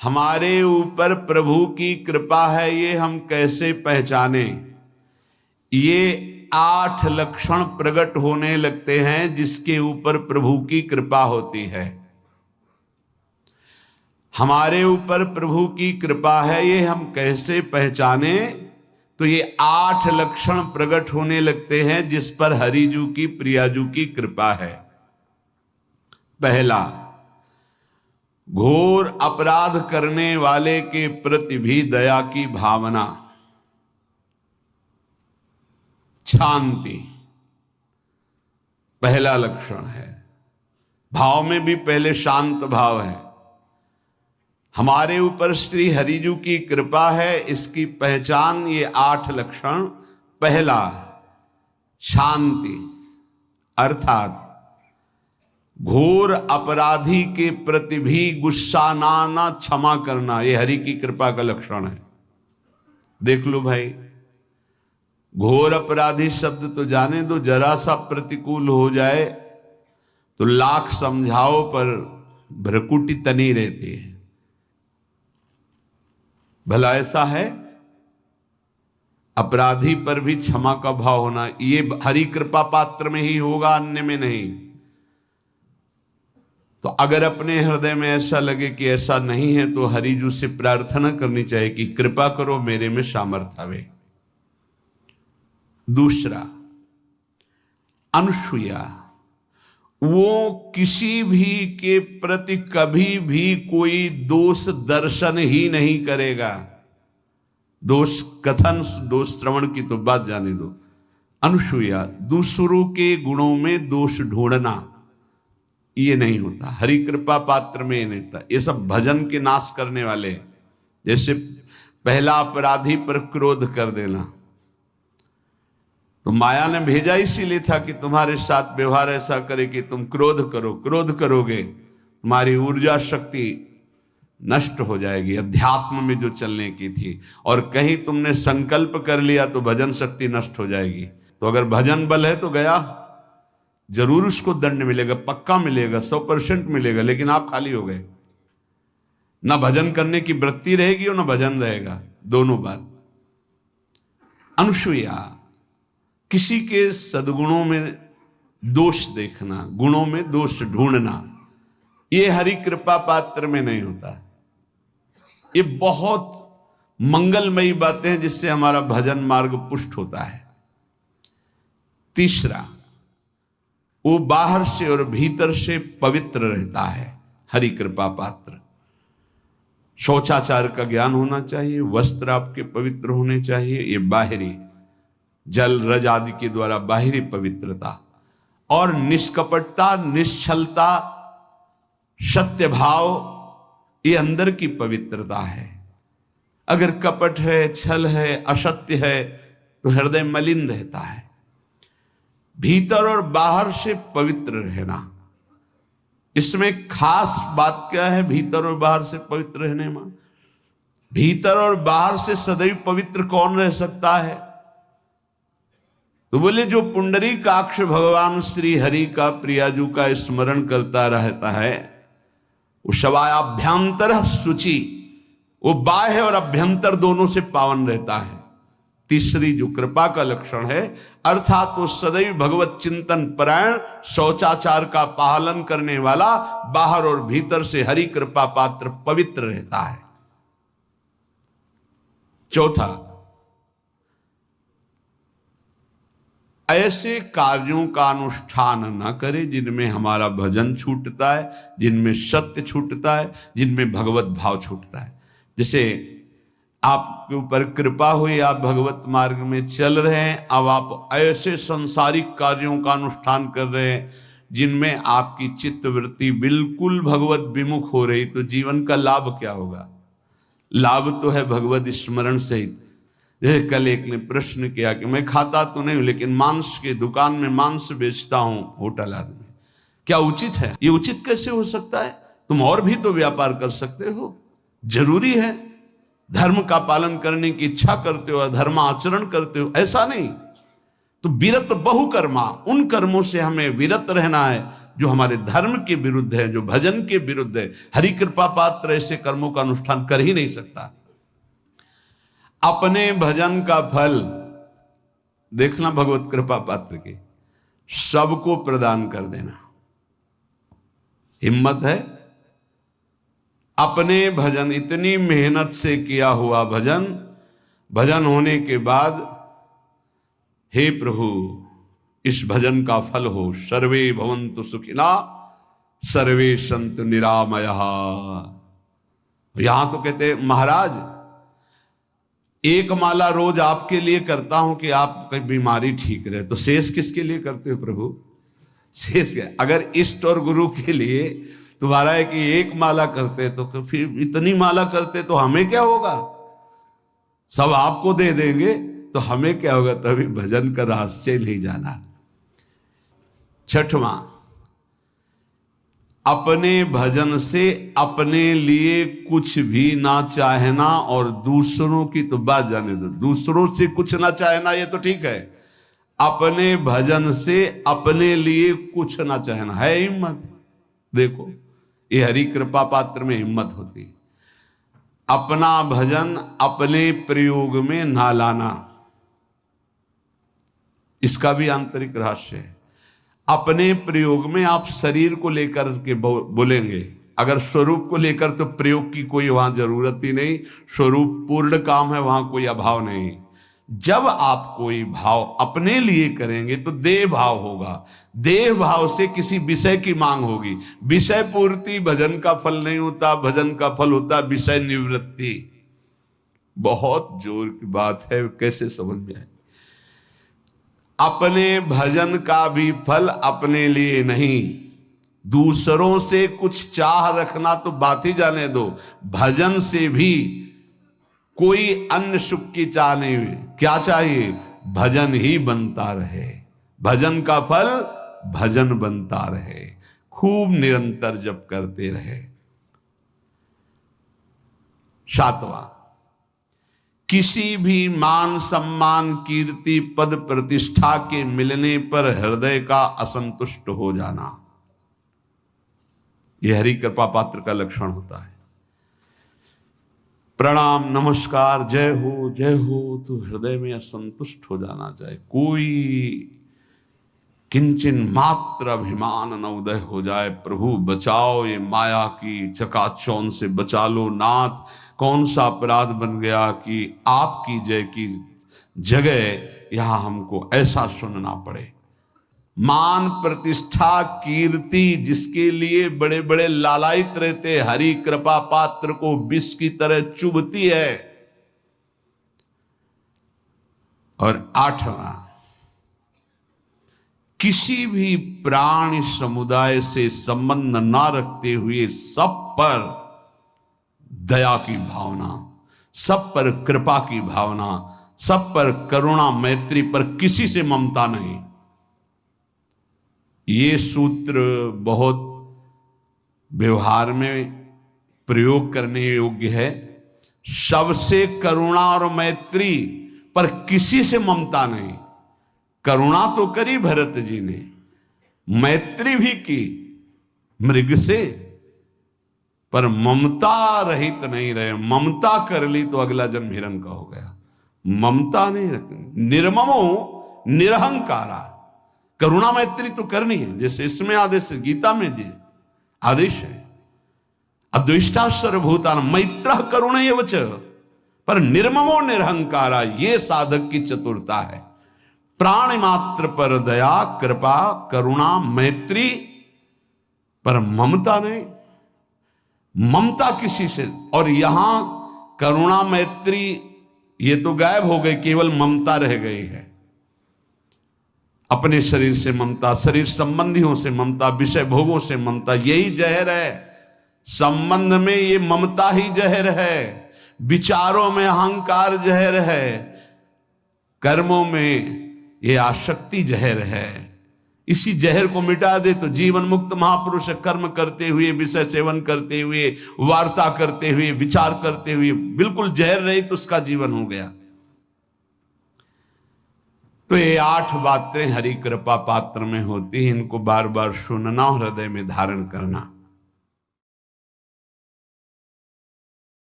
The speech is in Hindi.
हमारे ऊपर प्रभु की कृपा है ये हम कैसे पहचाने? ये 8 लक्षण प्रकट होने लगते हैं जिसके ऊपर प्रभु की कृपा होती है। हमारे ऊपर प्रभु की कृपा है ये हम कैसे पहचाने? तो ये 8 लक्षण प्रकट होने लगते हैं जिस पर हरिजू की प्रियाजू की कृपा है। पहला, घोर अपराध करने वाले के प्रति भी दया की भावना, शांति पहला लक्षण है। भाव में भी पहले शांत भाव है। हमारे ऊपर श्री हरिजू की कृपा है, इसकी पहचान ये 8 लक्षण। पहला, शांति, अर्थात घोर अपराधी के प्रति भी गुस्सा ना क्षमा करना, ये हरि की कृपा का लक्षण है। देख लो भाई, घोर अपराधी शब्द तो जाने दो, जरा सा प्रतिकूल हो जाए तो लाख समझाओ पर भ्रकुटी तनी रहती है। भला ऐसा है? अपराधी पर भी क्षमा का भाव होना, ये हरि कृपा पात्र में ही होगा, अन्य में नहीं। तो अगर अपने हृदय में ऐसा लगे कि ऐसा नहीं है तो हरिजू से प्रार्थना करनी चाहिए कि कृपा करो, मेरे में सामर्थ्य आवे। दूसरा, अनुसूया, वो किसी भी के प्रति कभी भी कोई दोष दर्शन ही नहीं करेगा। दोष कथन, दोष श्रवण की तो बात जाने दो। अनुसूया, दूसरों के गुणों में दोष ढूंढना ये नहीं होता। हरि कृपा पात्र में ये नहीं होता। ये सब भजन के नाश करने वाले। जैसे पहला अपराधी पर क्रोध कर देना, तो माया ने भेजा इसीलिए था कि तुम्हारे साथ व्यवहार ऐसा करे कि तुम क्रोध करो। क्रोध करोगे तुम्हारी ऊर्जा शक्ति नष्ट हो जाएगी, अध्यात्म में जो चलने की थी। और कहीं तुमने संकल्प कर लिया तो भजन शक्ति नष्ट हो जाएगी। तो अगर भजन बल है तो गया, जरूर उसको दंड मिलेगा, पक्का मिलेगा, 100% मिलेगा, लेकिन आप खाली हो गए। ना भजन करने की वृत्ति रहेगी और ना भजन रहेगा, दोनों बात। अनुसूया, किसी के सद्गुणों में दोष देखना, गुणों में दोष ढूंढना, ये हरि कृपा पात्र में नहीं होता। ये बहुत मंगलमयी बातें हैं जिससे हमारा भजन मार्ग पुष्ट होता है। तीसरा, वो बाहर से और भीतर से पवित्र रहता है, हरि कृपा पात्र। शौचाचार का ज्ञान होना चाहिए, वस्त्र आपके पवित्र होने चाहिए, ये बाहरी जल रज आदि के द्वारा बाहरी पवित्रता। और निष्कपटता, निश्चलता, सत्य भाव, ये अंदर की पवित्रता है। अगर कपट है, छल है, असत्य है तो हृदय मलिन रहता है। भीतर और बाहर से पवित्र रहना, इसमें खास बात क्या है? भीतर और बाहर से पवित्र रहने में, भीतर और बाहर से सदैव पवित्र कौन रह सकता है? तो बोले जो पुंडरीकाक्ष भगवान श्री हरि का, प्रियाजू का स्मरण करता रहता है, वो शवायाभ्यंतर शुचि, वो बाह्य और अभ्यंतर दोनों से पावन रहता है। तीसरी जो कृपा का लक्षण है, अर्थात वो सदैव भगवत चिंतन परायण, शौचाचार का पालन करने वाला, बाहर और भीतर से हरि कृपा पात्र पवित्र रहता है। चौथा, ऐसे कार्यों का अनुष्ठान न करे जिनमें हमारा भजन छूटता है, जिनमें सत्य छूटता है, जिनमें भगवत भाव छूटता है। जैसे आपके ऊपर कृपा हुई, आप भगवत मार्ग में चल रहे हैं, अब आप ऐसे संसारिक कार्यों का अनुष्ठान कर रहे हैं जिनमें आपकी चित्तवृत्ति बिल्कुल भगवत विमुख हो रही, तो जीवन का लाभ क्या होगा? लाभ तो है भगवत स्मरण सहित। जैसे कल एक ने प्रश्न किया कि मैं खाता तो नहीं हूं लेकिन मांस के दुकान में मांस बेचता हूं, होटल आदमी, क्या उचित है? ये उचित कैसे हो सकता है? तुम और भी तो व्यापार कर सकते हो। जरूरी है धर्म का पालन करने की इच्छा करते हो, धर्माचरण करते हो, ऐसा नहीं। तो विरत बहुकर्मा, उन कर्मों से हमें विरत रहना है जो हमारे धर्म के विरुद्ध है, जो भजन के विरुद्ध है। हरि कृपा पात्र ऐसे कर्मों का अनुष्ठान कर ही नहीं सकता। अपने भजन का फल देखना भगवत कृपा पात्र के, सबको प्रदान कर देना। हिम्मत है? अपने भजन, इतनी मेहनत से किया हुआ भजन, भजन होने के बाद हे प्रभु इस भजन का फल हो, सर्वे भवन्तु सुखिना सर्वे सन्तु निरामयः। यहां तो कहते महाराज एक माला रोज आपके लिए करता हूं कि आपकी बीमारी ठीक रहे, तो शेष किसके लिए करते हो प्रभु? शेष क्या? अगर इष्ट और गुरु के लिए तुम्हारा है कि एक माला करते तो फिर इतनी माला करते तो हमें क्या होगा? सब आपको दे देंगे तो हमें क्या होगा? तभी भजन का रहस्य नहीं जाना। छठवां, अपने भजन से अपने लिए कुछ भी ना चाहना, और दूसरों की तो बात जाने दो, दूसरों से कुछ ना चाहना ये तो ठीक है, अपने भजन से अपने लिए कुछ ना चाहना है हिम्मत। देखो ये हरि कृपा पात्र में हिम्मत होती है। अपना भजन अपने प्रयोग में ना लाना, इसका भी आंतरिक रहस्य है। अपने प्रयोग में आप शरीर को लेकर के बोलेंगे, अगर स्वरूप को लेकर तो प्रयोग की कोई वहां जरूरत ही नहीं, स्वरूप पूर्ण काम है, वहां कोई अभाव नहीं। जब आप कोई भाव अपने लिए करेंगे तो देह भाव होगा, देह भाव से किसी विषय की मांग होगी। विषय पूर्ति भजन का फल नहीं होता, भजन का फल होता विषय निवृत्ति। बहुत जोर की बात है, कैसे समझ में आए? अपने भजन का भी फल अपने लिए नहीं, दूसरों से कुछ चाह रखना तो बात ही जाने दो, भजन से भी कोई अन्य सुख की चाह नहीं हुई। क्या चाहिए? भजन ही बनता रहे, भजन का फल भजन बनता रहे, खूब निरंतर जप करते रहे। सातवां, किसी भी मान सम्मान कीर्ति पद प्रतिष्ठा के मिलने पर हृदय का असंतुष्ट हो जाना, यह हरि कृपा पात्र का लक्षण होता है। प्रणाम नमस्कार जय हो तो हृदय में असंतुष्ट हो जाना चाहिए। कोई किंचन मात्र अभिमान न उदय हो जाए। प्रभु बचाओ, ये माया की चकाचौंध से बचा लो नाथ। कौन सा अपराध बन गया कि आपकी जय की जगह यहां हमको ऐसा सुनना पड़े। मान प्रतिष्ठा कीर्ति जिसके लिए बड़े बड़े लालायित रहते, हरि कृपा पात्र को विष की तरह चुभती है। और आठवां, किसी भी प्राणी समुदाय से संबंध ना रखते हुए सब पर दया की भावना, सब पर कृपा की भावना, सब पर करुणा मैत्री, पर किसी से ममता नहीं। ये सूत्र बहुत व्यवहार में प्रयोग करने योग्य है। सबसे करुणा और मैत्री, पर किसी से ममता नहीं। करुणा तो करी भरत जी ने, मैत्री भी की मृग से, पर ममता रहित नहीं रहे। ममता कर ली तो अगला जन्म हिरण का हो गया। ममता नहीं रखनी। निर्ममो निरहंकारा, करुणा मैत्री तो करनी है, जैसे इसमें आदेश गीता में जी आदेश है, अद्वेष्टा सर्वभूतान मैत्र करुण एवच, पर निर्ममो निरहंकारा, ये साधक की चतुरता है। प्राण मात्र पर दया कृपा करुणा मैत्री, पर ममता नहीं। ममता किसी से, और यहां करुणा मैत्री ये तो गायब हो गई, केवल ममता रह गई है। अपने शरीर से ममता, शरीर संबंधियों से ममता, विषय भोगों से ममता, यही जहर है। संबंध में ये ममता ही जहर है, विचारों में अहंकार जहर है, कर्मों में ये आसक्ति जहर है। इसी जहर को मिटा दे तो जीवन मुक्त महापुरुष कर्म करते हुए, विषय सेवन करते हुए, वार्ता करते हुए, विचार करते हुए, बिल्कुल जहर रहित उसका जीवन हो गया। तो ये 8 बातें हरि कृपा पात्र में होती हैं, इनको बार बार सुनना और हृदय में धारण करना।